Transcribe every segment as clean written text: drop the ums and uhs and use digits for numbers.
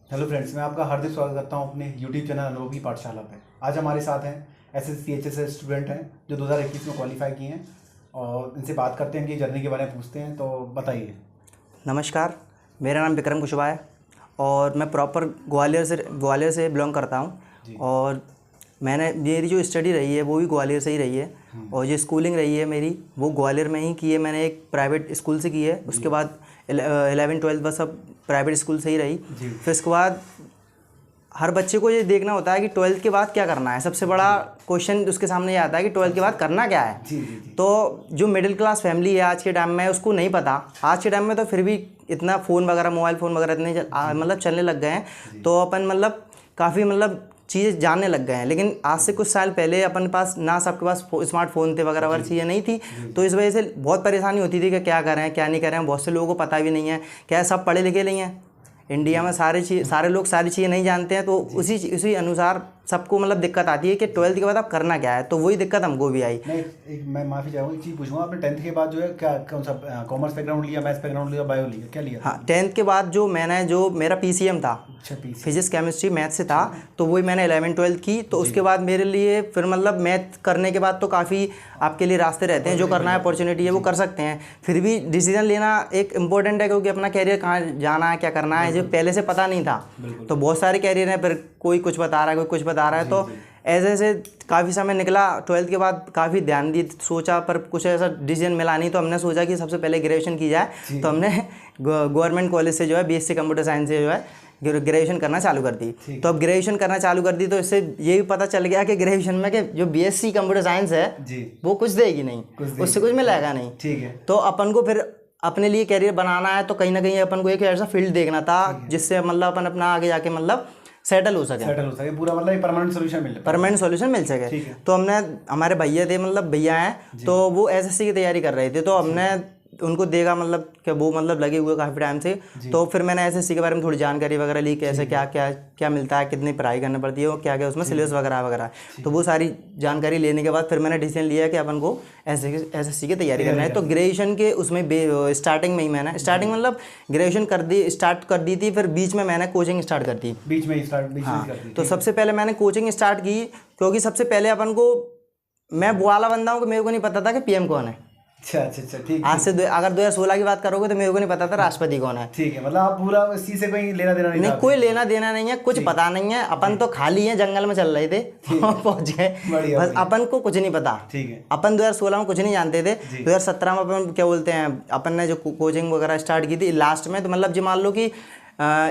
Hello friends, मैं आपका हार्दिक स्वागत करता हूं अपने यूट्यूब चैनल अनुभव की पाठशाला पे। आज हमारे साथ हैं एसएससी एचएसएस स्टूडेंट हैं जो 2021 में क्वालिफाई किए हैं और इनसे बात करते हैं, इनकी जर्नी के बारे में पूछते हैं। तो बताइए। नमस्कार, मेरा नाम विक्रम कुशवाहा है और मैं प्रॉपर ग्वालियर से बिलोंग करता हूँ। और मेरी जो स्टडी रही है वो भी ग्वालियर से ही रही है और जो स्कूलिंग रही है मेरी वो ग्वालियर में ही की है। मैंने एक प्राइवेट स्कूल से की है, उसके बाद 11-12 बस सब प्राइवेट स्कूल से ही रही। फिर उसके बाद हर बच्चे को ये देखना होता है कि 12th के बाद क्या करना है। सबसे बड़ा क्वेश्चन उसके सामने ये आता है कि 12th के बाद करना क्या है। तो जो मिडिल क्लास फैमिली है आज के टाइम में उसको नहीं पता। आज के टाइम में तो फिर भी इतना फ़ोन वगैरह, मोबाइल फ़ोन वगैरह इतने चलने लग गए हैं, तो अपन काफ़ी चीज़ें जानने लग गए हैं। लेकिन आज से कुछ साल पहले अपन पास ना सबके पास स्मार्टफोन थे वगैरह चीज़ें नहीं थी, तो इस वजह से बहुत परेशानी होती थी कि क्या करें क्या नहीं करें। बहुत से लोगों को पता भी नहीं है, क्या सब पढ़े लिखे नहीं हैं इंडिया में, सारे लोग सारी चीज़ें नहीं जानते हैं। तो उसी अनुसार सबको दिक्कत आती है कि 12th के बाद आप करना क्या है। तो वही दिक्कत हमको भी आई। मैं माफ़ी चाहूँगा, एक चीज़ पूछूंगा, आपने 10th के बाद जो है क्या कौन सा कॉमर्स बैकग्राउंड लिया, मैथ्स बैकग्राउंड लिया, बायो लिया, क्या लिया? हाँ, 10th के बाद जो मेरा पीसीएम था, फिजिक्स केमिस्ट्री मैथ से था, तो वही मैंने 11-12 की। तो उसके बाद मेरे लिए फिर मैथ करने के बाद तो काफ़ी आपके लिए रास्ते रहते हैं, जो करना है अपॉर्चुनिटी है वो कर सकते हैं। फिर भी डिसीजन लेना एक इम्पोर्टेंट है, क्योंकि अपना कैरियर कहाँ जाना है क्या करना है जो पहले से पता नहीं था। तो बहुत सारे कैरियर हैं, फिर कोई कुछ बता रहा है, कोई कुछ बता रहा है। तो ऐसे काफ़ी समय निकला। 12th के बाद काफ़ी ध्यान दी, सोचा, पर कुछ ऐसा डिसीजन मिला नहीं। तो हमने सोचा कि सबसे पहले ग्रेजुएशन की जाए। तो हमने गवर्नमेंट कॉलेज से जो है बीएससी कंप्यूटर साइंस से जो है ग्रेजुएशन करना चालू कर दी। तो अब ग्रेजुएशन करना चालू कर दी, तो इससे ये भी पता चल गया कि ग्रेजुएशन में कि जो बीएससी कंप्यूटर साइंस है वो कुछ देगी नहीं, उससे कुछ मिलेगा नहीं। ठीक है। तो अपन को फिर अपने लिए कैरियर बनाना है, तो कहीं ना कहीं अपन को एक ऐसा फील्ड देखना था जिससे अपन अपना आगे जाके सेटल हो सके पूरा परमानेंट सोल्यूशन मिल सके। तो हमने, हमारे भैया थे, भैया हैं, तो वो एसएससी की तैयारी कर रहे थे। तो हमने उनको देखा कि वो लगे हुए काफ़ी टाइम से। तो फिर मैंने एसएससी के बारे में थोड़ी जानकारी वगैरह ली, कैसे क्या मिलता है, कितनी पढ़ाई करनी पड़ती है और क्या उसमें सिलेबस वगैरह। तो वो सारी जानकारी लेने के बाद फिर मैंने डिसीजन लिया कि अपन को एसएससी की तैयारी करना है। तो ग्रेजुएशन के उसमें स्टार्टिंग में ही मैंने ग्रेजुएशन स्टार्ट कर दी थी। फिर बीच में मैंने कोचिंग स्टार्ट कर दी। बीच में तो सबसे पहले मैंने कोचिंग स्टार्ट की, क्योंकि सबसे पहले अपन को, मैं वो वाला बंदा हूँ कि मेरे को नहीं पता था कि पीएम कौन है। अच्छा, ठीक। आज से अगर 2016 की बात करोगे तो मेरे को नहीं पता था राष्ट्रपति कौन है। ठीक है, आप पूरा इसी से कोई लेना देना नहीं? कोई लेना देना नहीं है, कुछ पता नहीं है। अपन तो खाली है, जंगल में चल रहे थे, पहुंच गए, बस अपन को कुछ नहीं पता। ठीक है। अपन 2016 में कुछ नहीं जानते थे। 2017 में अपन क्या बोलते हैं, अपन ने जो कोचिंग वगैरह स्टार्ट की थी लास्ट में, तो जो मान लो कि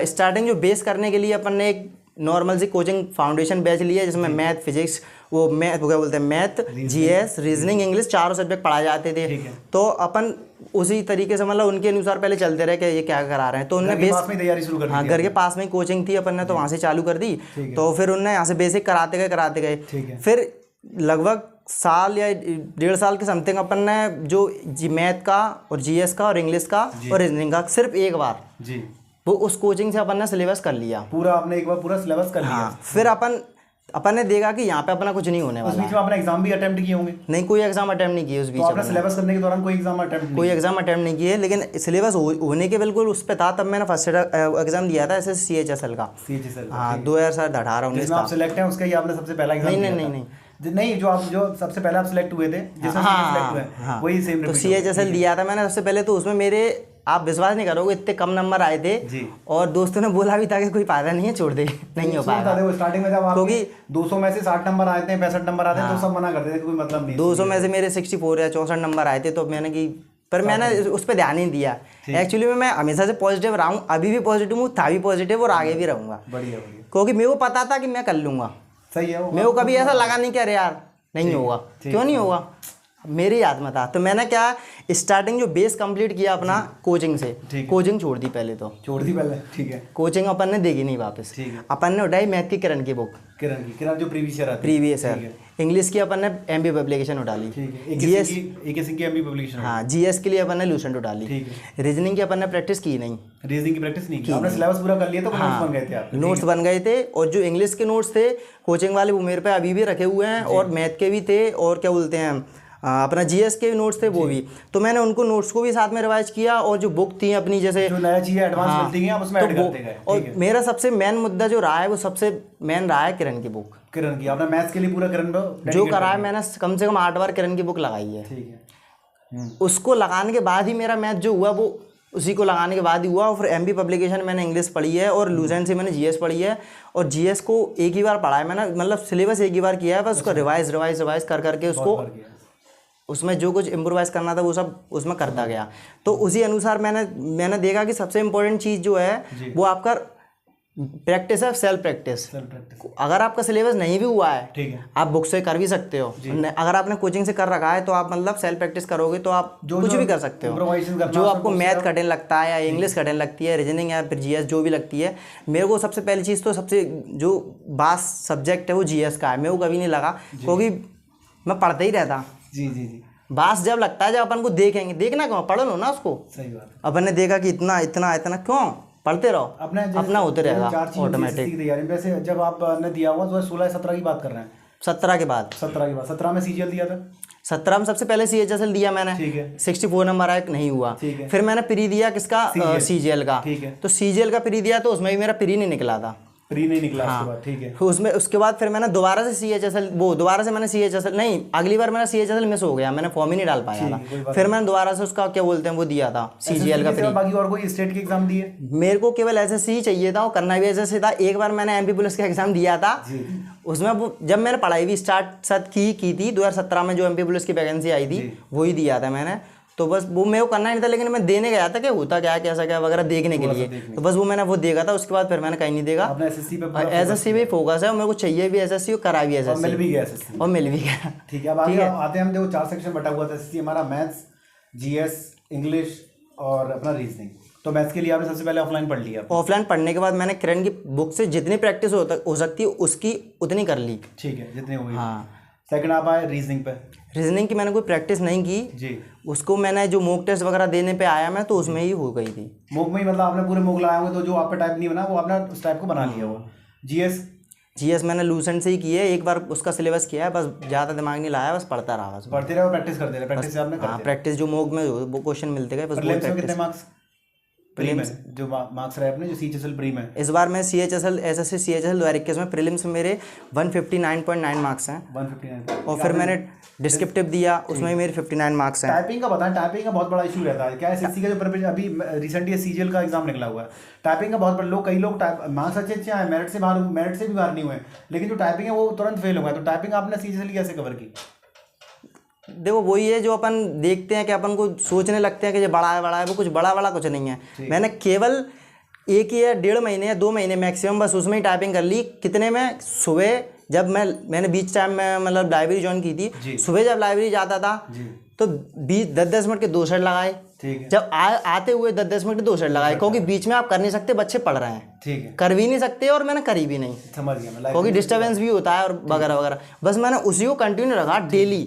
स्टार्टिंग जो बेस करने के लिए अपन ने एक नॉर्मल सी कोचिंग फाउंडेशन बैच लिया, जिसमें math, physics, math, GS, reasoning, English, चारों सब्जेक्ट पढ़ाए जाते थे। तो अपन उसी तरीके से उनके अनुसार पहले चलते रहे कि ये क्या करा रहे हैं। तो उन्होंने बेस में तैयारी शुरू कर दी। हाँ, घर के पास में ही कोचिंग थी, अपन ने तो वहाँ से चालू कर दी। तो फिर उन्होंने यहाँ से बेसिक कराते गए। फिर लगभग साल या 1.5 साल के समथिंग अपन ने जो मैथ का और जीएस का और इंग्लिश का और रीजनिंग का सिर्फ एक बार वो उस कोचिंग से अपन ने सिलेबस कर लिया पूरा। आपने एक बार पूरा सिलेबस कर लिया। हाँ, फिर अपन ने देखा कि यहाँ पे अपना कुछ नहीं होने वाला। उस बीच में आपने एग्जाम भी अटेम्प्ट किए होंगे? नहीं, कोई एग्जाम अटेम्प्ट नहीं किए उस बीच। तो आपने सिलेबस करने के दौरान कोई एग्जाम अटेम्प्ट नहीं किए, लेकिन सिलेबस होने के बिल्कुल उस पे था। तब मैंने फर्स्ट एग्जाम दिया था एसएससी CHSL का। हाँ, 2018-19 आप सिलेक्ट हैं उसका ही आपने सबसे पहला एग्जाम? नहीं, जो सबसे पहले आप सिलेक्ट हुए थे, जिसमें सिलेक्ट हुए वही सेम। तो CHSL दिया था मैंने सबसे पहले। तो उसमें मेरे, आप विश्वास नहीं करोगे, इतने कम नंबर आए थे और दोस्तों ने बोला भी था कि कोई फायदा नहीं है, छोड़ दे, नहीं हो पाएगा। स्टार्टिंग में जब आपके 200 में से 60 नंबर आए थे, 65 नंबर आते हैं, तो सब मना करते थे, कोई मतलब नहीं। 200 में से मेरे 64 या 64 नंबर आए थे। तो मैंने उस पर ध्यान नहीं दिया। एक्चुअली में मैं हमेशा से पॉजिटिव रहा हूँ, अभी भी पॉजिटिव हूँ, था भी पॉजिटिव और आगे भी रहूँगा। बढ़िया। क्योंकि मेरे को पता था कि मैं कर लूँगा। सही है। मेरे को कभी ऐसा लगा नहीं कि अरे यार नहीं होगा, क्यों नहीं होगा, मेरी याद में था। तो मैंने क्या, स्टार्टिंग जो बेस कंप्लीट किया अपना कोचिंग से, कोचिंग छोड़ दी पहले। ठीक है। कोचिंग अपन ने देखी नहीं वापस। अपन ने उठाई मैथ की किरण की बुक, किरण जो प्रीवियस ईयर। इंग्लिश की अपन ने एमबी पब्लिकेशन उठा ली। जीएस की एमबी पब्लिकेशन। हाँ, जीएस के लिए अपन ने लूसेंट उठा ली। रीजनिंग की अपन ने प्रैक्टिस की नहीं। रीजनिंग की प्रैक्टिस नहीं की, आपने सिलेबस पूरा कर लिया। तो नोट्स बन गए थे आपके? नोट्स बन गए थे, और जो इंग्लिश के नोट्स थे कोचिंग वाले वो मेरे पे अभी भी रखे हुए हैं, और मैथ के भी थे, और क्या बोलते हैं अपना जीएस के नोट्स थे वो भी, तो मैंने उनको नोट्स को भी साथ में रिवाइज किया, और जो बुक थी अपनी जैसे जो नया चीज़ें एडवांस मिलती हैं आप उसमें ऐड करते गए। और मेरा सबसे मेन मुद्दा जो रहा है वो सबसे मेन रहा है किरण की बुक। किरण की आपने मैथ्स के लिए पूरा किरण पे जो करा है मैंने कम से कम 8 बार किरण की बुक लगाई है। ठीक है। उसको लगाने के बाद ही मेरा मैथ जो हुआ वो उसी को लगाने के बाद ही हुआ। और फिर एमबी पब्लिकेशन मैंने इंग्लिश पढ़ी है, और लूसेंट से मैंने जीएस पढ़ी है, और जीएस को एक ही बार पढ़ा है मैंने, मतलब सिलेबस एक ही बार किया है बस, उसको रिवाइज रिवाइज रिवाइज कर करके उसको उसमें जो कुछ इम्प्रोवाइज़ करना था वो सब उसमें करता गया। तो उसी अनुसार मैंने देखा कि सबसे इम्पोर्टेंट चीज़ जो है वो आपका प्रैक्टिस है, सेल्फ प्रैक्टिस। अगर आपका सिलेबस नहीं भी हुआ है, ठीक है, आप बुक से कर भी सकते हो। अगर आपने कोचिंग से कर रखा है तो आप मतलब सेल्फ प्रैक्टिस करोगे तो आप कुछ भी कर सकते हो। जो आपको मैथ कठिन लगता है या इंग्लिश कठिन लगती है, रीजनिंग या फिर जीएस जो भी लगती है, मेरे को सबसे पहली चीज़ तो सबसे जो बास सब्जेक्ट है वो जीएस का है। मेरे को कभी नहीं लगा, क्योंकि मैं पढ़ता ही रहता। जी। बास जब लगता है जब अपन को देखेंगे, देखना क्यों, पढ़ लो ना उसको। सही बात। अपन ने देखा कि इतना इतना इतना क्यों, पढ़ते रहो, अपना होते रहेगा ऑटोमेटिक। वैसे जब आपने दिया हुआ तो 16-17 की बात कर रहे हैं? 17 के बाद 17 में सीजीएल दिया था। 17 में सबसे पहले सीएचएसएल दिया मैंने, ठीक है, 64 नंबर आया, नहीं हुआ। फिर मैंने प्री दिया किसका, सीजीएल का, ठीक है। तो सीजीएल का प्री दिया तो उसमें भी मेरा प्री नहीं निकला था, प्री नहीं निकला। हाँ, उसके बाद ठीक है। उसमें उसके बाद फिर मैंने दोबारा से सीएचएसएल दोबारा से मैंने सीएचएसएल नहीं, अगली बार मेरा सीएचएसएल मिस हो गया, मैंने फॉर्म ही नहीं डाल पाया था। फिर मैंने दोबारा से उसका क्या बोलते हैं वो दिया था, सीजीएल का प्री। बाकी और कोई स्टेट के एग्जाम दिए? मेरे को केवल एसएससी ही चाहिए था और करना भी एसएससी था। एक बार मैंने एमपी पुलिस का एग्जाम दिया था, उसमें वो जब मैंने पढ़ाई भी स्टार्ट की थी 2017 में, जो एमपी पुलिस की वैकेंसी आई थी वही दिया था मैंने। तो बस वो मेरे को करना नहीं था, लेकिन मैं देने गया था कि होता क्या कैसा क्या वगैरह देखने के लिए, तो बस वो मैंने वो देखा था। उसके बाद फिर मैंने कहीं नहीं देखा। एसएससी पे फोकस है और मेरे को चाहिए भी एसएससी और करा भी एसएससी, मिल भी गया एसएससी और मिल भी गया। ठीक है। अब आते हैं हम, देखो 4 सेक्शन बटा हुआ था एसएससी हमारा, मैथ्स, जीएस, इंग्लिश और अपना रीजनिंग। तो मैथ्स के लिए आपने सबसे पहले ऑफलाइन पढ़ लिया? ऑफलाइन पढ़ने के बाद मैंने किरण की बुक से जितनी प्रैक्टिस हो सकती है उसकी उतनी कर ली। ठीक है, जितनी हुई। हाँ। सेकंड आप आए रीजनिंग पे। रीजनिंग की मैंने कोई प्रैक्टिस नहीं की जी, उसको मैंने जो मॉक टेस्ट वगैरह देने पे आया मैं, तो उसमें ही हो गई थी। मॉक में ही मतलब आपने पूरे मॉक लगाए होंगे, तो जो आप पे टाइप नहीं बना वो आपने उस टाइप को बना लिया वो। जीएस मैंने लूसेंट से ही की है, एक बार उसका सिलेबस किया है, बस ज़्यादा दिमाग नहीं लाया, बस पढ़ता रहा, बस पढ़ते रहे, प्रैक्टिस करते रहे, प्रैक्टिस से आपने कर दिया। प्रैक्टिस जो मॉक में वो क्वेश्चन मिलते गए बस। कितने मार्क्स प्रीलिम्स जो मार्क्स रहे अपने, जो सीएचएसएल प्री में? इस बार मैं सीएचएसएल एसएससी सीएचएसएल 2021 में प्रीलिम्स में मेरे 159.9 मार्क्स हैं। 159। और फिर मैंने डिस्क्रिप्टिव दिया, उसमें मेरे 59 मार्क्स हैं। टाइपिंग का बताएं, टाइपिंग का बहुत बड़ा इशू रहता है क्या? एसएससी का जो प्रिपरेशन अभी रिसेंटली सीजीएल का एग्जाम निकला हुआ है, टाइपिंग का बहुत बड़ा कई लोग मार्क्स अच्छे आए, मेरिट से भी बाहर नहीं हुए, लेकिन जो टाइपिंग है वो तुरंत फेल हो गया। तो टाइपिंग आपने सीजीएल कैसे कवर की? देखो वही है जो अपन देखते हैं कि अपन को सोचने लगते हैं कि ये बड़ा है, वो कुछ बड़ा कुछ नहीं है। मैंने केवल 1 या 1.5 महीने या 2 महीने मैक्सिमम बस उसमें ही टाइपिंग कर ली। कितने में, सुबह जब मैंने बीच टाइम में मतलब लाइब्रेरी ज्वाइन की थी, सुबह जब लाइब्रेरी जाता था तो 10-10 मिनट के 2 सेट लगाए, जब आते हुए 10-10 मिनट के 2 सेट लगाए, क्योंकि बीच में आप कर नहीं सकते, बच्चे पढ़ रहे हैं, ठीक है, कर भी नहीं सकते और मैंने करी भी नहीं, समझ गया, क्योंकि डिस्टर्बेंस भी होता है और वगैरह वगैरह। बस मैंने उसी को कंटिन्यू रखा डेली।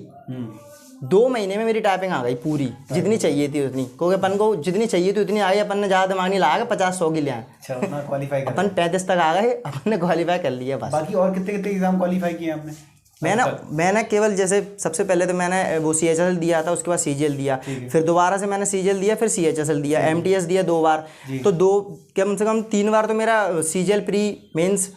2 महीने में मेरी टाइपिंग आ गई पूरी, जितनी चाहिए थी उतनी, क्योंकि अपन को जितनी चाहिए थी उतनी आई। अपन ने ज़्यादा दिमाग नहीं लगाया 50-100 की ले आए, क्वालिफाई अपन 35 तक आ गए, अपन ने क्वालिफाई कर लिया बस। बाकी और कितने एग्जाम क्वालिफाई किए आपने? मैंने केवल जैसे सबसे पहले तो मैंने वो सीएचएसएल दिया था, उसके बाद सीजीएल दिया, फिर दोबारा से मैंने सीजीएल दिया, फिर सीएचएसएल दिया, एमटीएस दिया 2 बार। तो कम से कम 3 बार तो मेरा सीजीएल प्री मेंस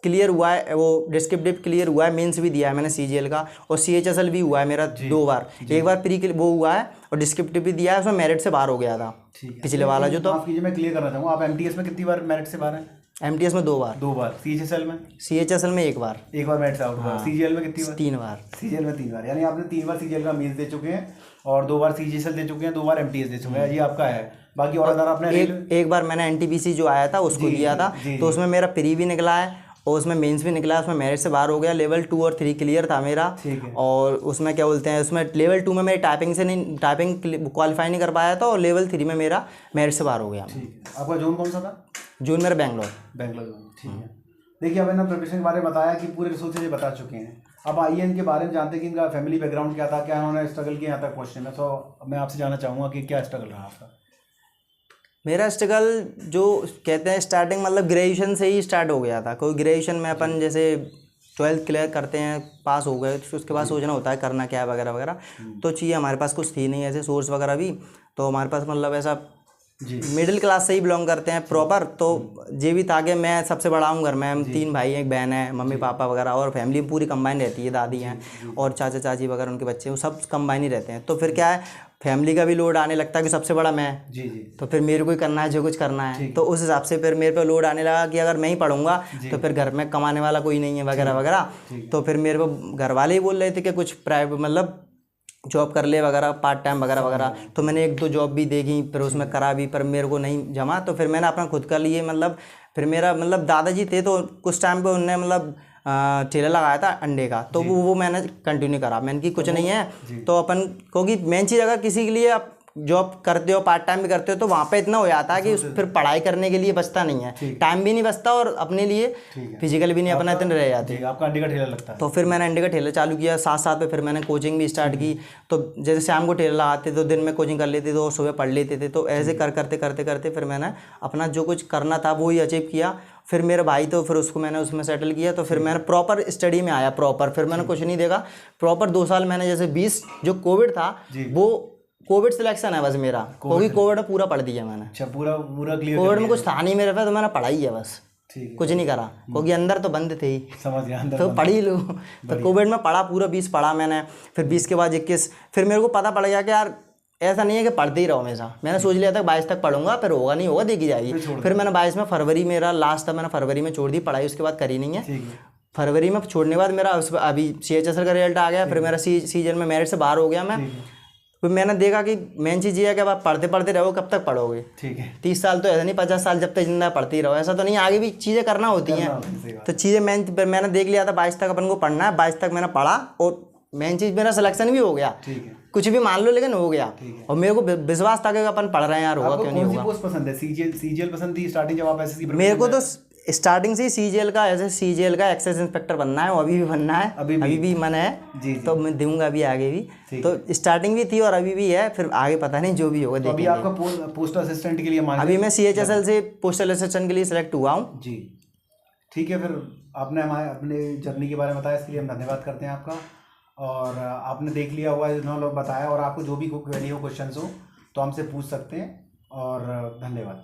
क्लियर हुआ है, वो डिस्क्रिप्टिव क्लियर हुआ है, मेंस भी दिया है मैंने सीजीएल का, और सीएचएसएल भी हुआ है मेरा 2 बार। एक बार प्री वो हुआ है और डिस्क्रिप्टिव भी दिया है, उसमें मेरिट से बाहर हो गया था पिछले वाला जो। तो मैं क्लियर करना चाहूँगा, आप एमटीएस में कितनी बार मेरिट से बाहर हैं? एमटीएस में 2 बार। 2 बार। सीएचएसएल में? सीएचएसएल में 1 बार। 1 बार मेरिट से आउट हुआ। सीजीएल में कितनी बार? 3 बार। सीजीएल में 3 बार, यानी आपने 3 बार सीजीएल का मेंस दे चुके हैं और 2 बार सीजीएसएल दे चुके हैं, 2 बार एमटीएस दे चुके हैं, ये आपका है। बाकी और अगर आपने एक बार मैंने एनटीपीसी जो आया था उसको दिया था, तो उसमें मेरा प्री भी निकला है और उसमें मेंस भी निकला है, उसमें मेरिट से बाहर हो गया। लेवल 2 और 3 क्लियर था मेरा, और उसमें क्या बोलते हैं, उसमें लेवल 2 में मेरी टाइपिंग क्वालिफाई नहीं कर पाया था, और लेवल 3 में मेरा मेरिट से बाहर हो गया। आपका जोन कौन सा था? जोन मेरा बेंगलोर जोन, ठीक है। देखिए अब इन्होंने प्रिपरेशन के बारे में बताया कि पूरे रिसोर्सेज ये बता चुके हैं। अब आइए इनके बारे में जानते हैं कि इनका फैमिली बैकग्राउंड क्या था, क्या उन्होंने स्ट्रगल किया यहाँ तक पहुँचने में। तो मैं आपसे जानना चाहूँगा कि क्या स्ट्रगल रहा आपका? मेरा स्ट्रगल जो कहते हैं स्टार्टिंग मतलब ग्रेजुएशन से ही स्टार्ट हो गया था। कोई ग्रेजुएशन में अपन जैसे 12th क्लियर करते हैं, पास हो गए, तो उसके बाद सोचना होता है करना क्या है वगैरह वगैरह। तो चीज़ें हमारे पास कुछ थी नहीं ऐसे सोर्स वगैरह भी, तो हमारे पास मतलब ऐसा जी मिडिल क्लास से ही बिलोंग करते हैं प्रॉपर। तो ये भी था कि मैं सबसे बड़ा हूँ घर में, हम 3 भाई हैं, एक बहन है, मम्मी पापा वगैरह, और फैमिली पूरी कंबाइन रहती है, दादी हैं और चाचा चाची वगैरह, उनके बच्चे, वो सब कंबाइन ही रहते हैं। तो फिर क्या है, फैमिली का भी लोड आने लगता है कि सबसे बड़ा मैं, जी जी तो फिर मेरे को ही करना है जो कुछ करना है। तो उस हिसाब से फिर मेरे पे लोड आने लगा कि अगर मैं ही पढ़ूंगा तो फिर घर में कमाने वाला कोई नहीं है वगैरह वगैरह। तो फिर मेरे को घर वाले ही बोल रहे थे कि कुछ प्राइवेट मतलब जॉब कर ले वगैरह, पार्ट टाइम वगैरह वगैरह। तो मैंने 1-2 जॉब भी देखी, फिर उसमें करा भी, पर मेरे को नहीं जमा। तो फिर मैंने अपना खुद का लिए, मतलब फिर मेरा मतलब दादाजी थे तो कुछ टाइम पे उनने मतलब ठेला लगाया था अंडे का, तो वो मैंने कंटिन्यू करा। मैंने कि कुछ नहीं है तो अपन, क्योंकि मेन चीज़ अगर किसी के लिए आप जॉब करते हो, पार्ट टाइम भी करते हो, तो वहाँ पे इतना हो जाता है कि उस फिर पढ़ाई करने के लिए बचता नहीं है, टाइम भी नहीं बचता और अपने लिए फिजिकल भी नहीं अपना इतने रह जाते। आपका अंडे का ठेला लगता है? तो फिर मैंने अंडे का ठेला चालू किया, साथ साथ में फिर मैंने कोचिंग भी स्टार्ट की। तो जैसे शाम को ठेला लगाते तो दिन में कोचिंग कर लेते थे और सुबह पढ़ लेते थे। तो ऐसे करते करते फिर मैंने अपना जो कुछ करना था वो ही अचीव किया। फिर मेरा भाई, तो फिर उसको मैंने उसमें सेटल किया। तो फिर मैंने प्रॉपर स्टडी में आया, प्रॉपर फिर मैंने कुछ नहीं देखा, प्रॉपर 2 साल मैंने, जैसे 20 जो कोविड था वो कोविड सिलेक्शन है बस मेरा, क्योंकि कोविड में पूरा पढ़ दिया मैंने। अच्छा, पूरा क्लियर? कोविड में कुछ था नहीं मेरे पे, तो मैंने पढ़ाई है बस, ठीक, कुछ नहीं करा, क्योंकि अंदर तो बंद थे ही, समझ गया, अंदर तो पढ़ ही लो। तो कोविड में पढ़ा, पूरा 20 पढ़ा मैंने। फिर 20 के बाद 21, फिर मेरे को पता पड़ गया कि यार ऐसा नहीं है कि पढ़ते ही रहो हमेशा। मैंने सोच लिया था 22 तक पढ़ूंगा, फिर होगा नहीं होगा देखी जाएगी। फिर मैंने 22 में, फरवरी मेरा लास्ट था, मैंने फरवरी में छोड़ दी पढ़ाई, उसके बाद करी नहीं है। फरवरी में छोड़ने के बाद मेरा अभी CHSL का रिजल्ट आ गया, फिर मेरा सीजन में मेरिट से बाहर हो गया मैं। फिर मैंने देखा कि मेन चीज़ ये है कि आप पढ़ते पढ़ते रहो, कब तक पढ़ोगे? ठीक है, 30 साल तो ऐसा नहीं, 50 साल जब तक जिंदा पढ़ते ही रहो, ऐसा तो नहीं, आगे भी चीज़ें करना होती हैं। तो चीज़ें मैंने देख लिया था 22 तक अपन को पढ़ना है, 22 तक मैंने पढ़ा और मेन चीज़ मेरा सिलेक्शन भी हो गया। कुछ भी मान लो, लेकिन हो गया। और मेरे को विश्वास था कि अपन पढ़ रहे हैं यार, होगा क्यों नहीं होगा। पोस्ट पसंद है? सीजीएल पसंद थी स्टार्टिंग जब आप एसएससी? मेरे को तो स्टार्टिंग से ही सीजीएल का एक्साइज इंस्पेक्टर बनना है, अभी भी बनना है, अभी भी मन है जी। तो मैं दूंगा अभी आगे भी। तो स्टार्टिंग भी थी और अभी भी है, फिर आगे पता नहीं जो भी होगा। तो अभी आपका पोस्ट असिस्टेंट के लिए अभी मैं CHSL से पोस्टल असिस्टेंट के लिए सिलेक्ट हुआ हूँ जी। ठीक है, फिर आपने हमारे अपने जर्नी के बारे में बताया, इसके लिए हम धन्यवाद करते हैं आपका। और आपने देख लिया हुआ इन्होंने लोग बताया, और आपको जो भी क्वेरी हो, क्वेश्चन हो, तो हमसे पूछ सकते हैं। और धन्यवाद।